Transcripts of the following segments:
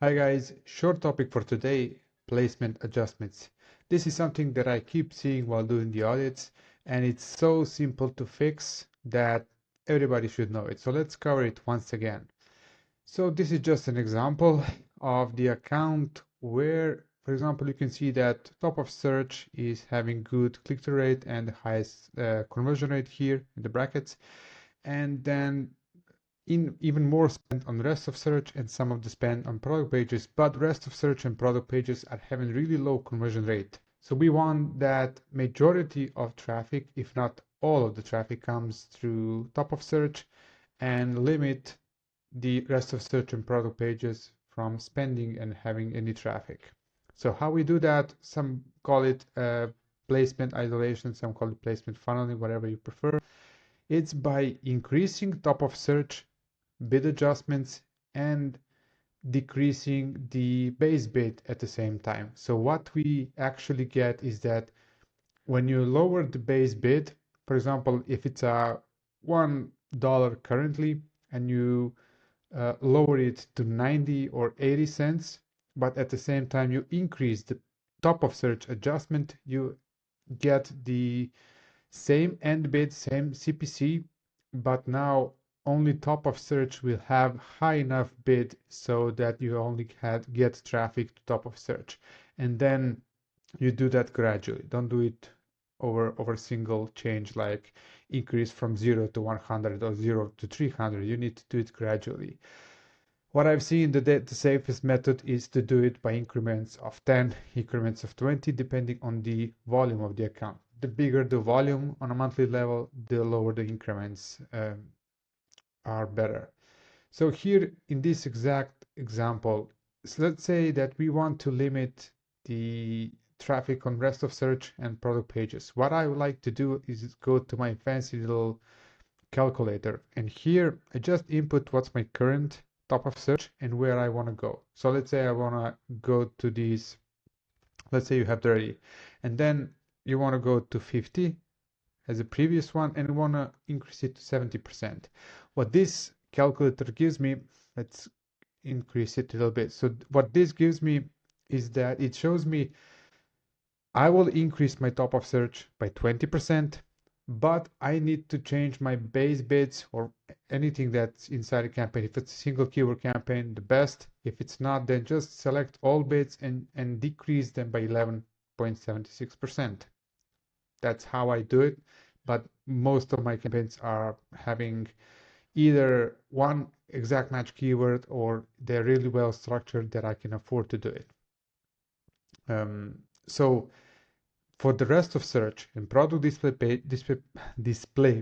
Hi guys, short topic for today, placement adjustments. This is something that I keep seeing while doing the audits, and it's so simple to fix that everybody should know it. So let's cover it once again. So this is just an example of the account where, for example, you can see that top of search is having good click-through rate and the highest conversion rate here in the brackets. And then even more spend on rest of search and some of the spend on product pages, but rest of search and product pages are having really low conversion rate. So we want that majority of traffic, if not all of the traffic, comes through top of search and limit the rest of search and product pages from spending and having any traffic. So how we do that, some call it placement isolation, some call it placement funneling, whatever you prefer. It's by increasing top of search bid adjustments and decreasing the base bid at the same time. So what we actually get is that when you lower the base bid, for example, if it's a $1 currently and you lower it to 90 or 80 cents, but at the same time you increase the top of search adjustment, you get the same end bid, same CPC, but now only top of search will have high enough bid so that you only get traffic to top of search. And then you do that gradually. Don't do it over single change, like increase from 0 to 100 or 0 to 300. You need to do it gradually. What I've seen, the safest method is to do it by increments of 10, increments of 20, depending on the volume of the account. The bigger the volume on a monthly level, the lower the increments are better. So here in this exact example, so let's say that we want to limit the traffic on rest of search and product pages. What I would like to do is go to my fancy little calculator, and here I just input what's my current top of search and where I want to go. So let's say I want to go to these, let's say you have 30, and then you want to go to 50 as a previous one and you want to increase it to 70%. What this calculator gives me, let's increase it a little bit. So what this gives me is that it shows me I will increase my top of search by 20%, but I need to change my base bids or anything that's inside a campaign. If it's a single keyword campaign, the best. If it's not, then just select all bids and decrease them by 11.76%. That's how I do it. But most of my campaigns are having either one exact match keyword or they're really well structured that I can afford to do it. So for the rest of search and product display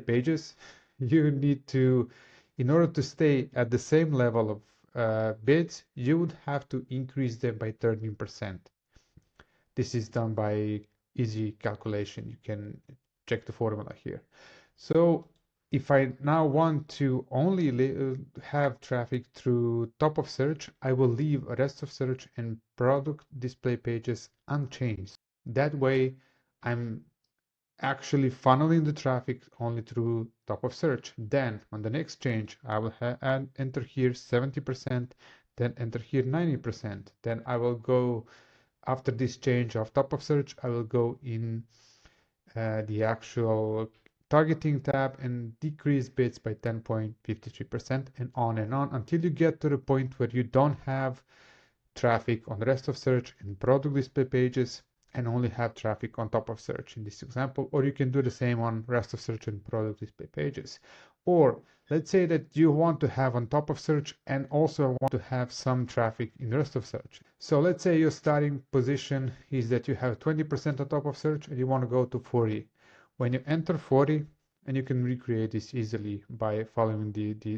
pages, you need to, in order to stay at the same level of bids, you would have to increase them by 13%. This is done by easy calculation. You can check the formula here. So if I now want to only have traffic through top of search, I will leave rest of search and product display pages unchanged. That way, I'm actually funneling the traffic only through top of search. Then on the next change, I will enter here 70%, then enter here 90%. Then I will go, after this change of top of search, I will go in the actual targeting tab and decrease bids by 10.53% and on until you get to the point where you don't have traffic on the rest of search and product display pages and only have traffic on top of search in this example, or you can do the same on rest of search and product display pages. Or let's say that you want to have on top of search and also want to have some traffic in the rest of search. So let's say your starting position is that you have 20% on top of search and you want to go to 40. When you enter 40, and you can recreate this easily by following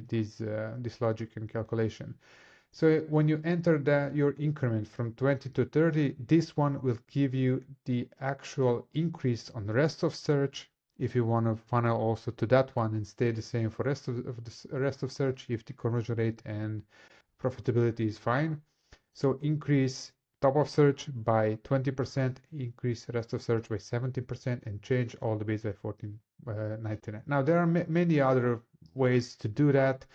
this logic and calculation. So when you enter your increment from 20 to 30, this one will give you the actual increase on the rest of search. If you want to funnel also to that one and stay the same for rest of the rest of search, if the conversion rate and profitability is fine. So increase top of search by 20%, increase rest of search by 70%, and change all the bids by 14.99. Now there are many other ways to do that.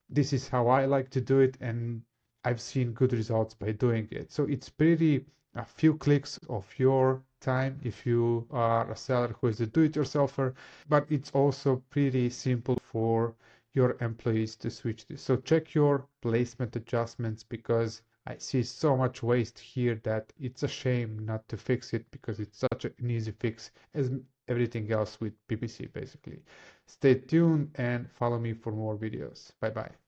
This is how I like to do it, and I've seen good results by doing it. So it's pretty a few clicks of your time if you are a seller who is a do-it-yourselfer, but it's also pretty simple for your employees to switch this. So check your placement adjustments because I see so much waste here that it's a shame not to fix it because it's such an easy fix as everything else with PPC basically. Stay tuned and follow me for more videos. Bye bye.